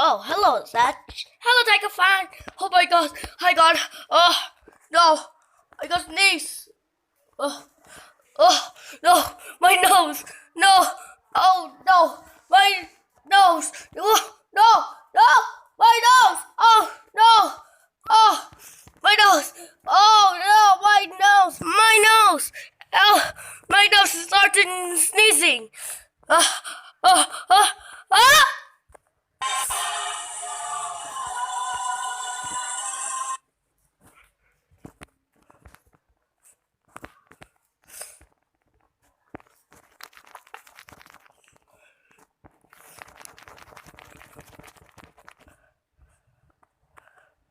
Oh, hello, Zach. Hello, Tiger Fan. Oh my God, I got. Oh no, I got sneeze. Oh, oh no, my nose. No. Oh no, my nose. Oh, no, no, my nose. Oh no. Oh, my nose. Oh no, my nose. My nose. Oh, my nose is starting sneezing. Ah, ah, ah, ah.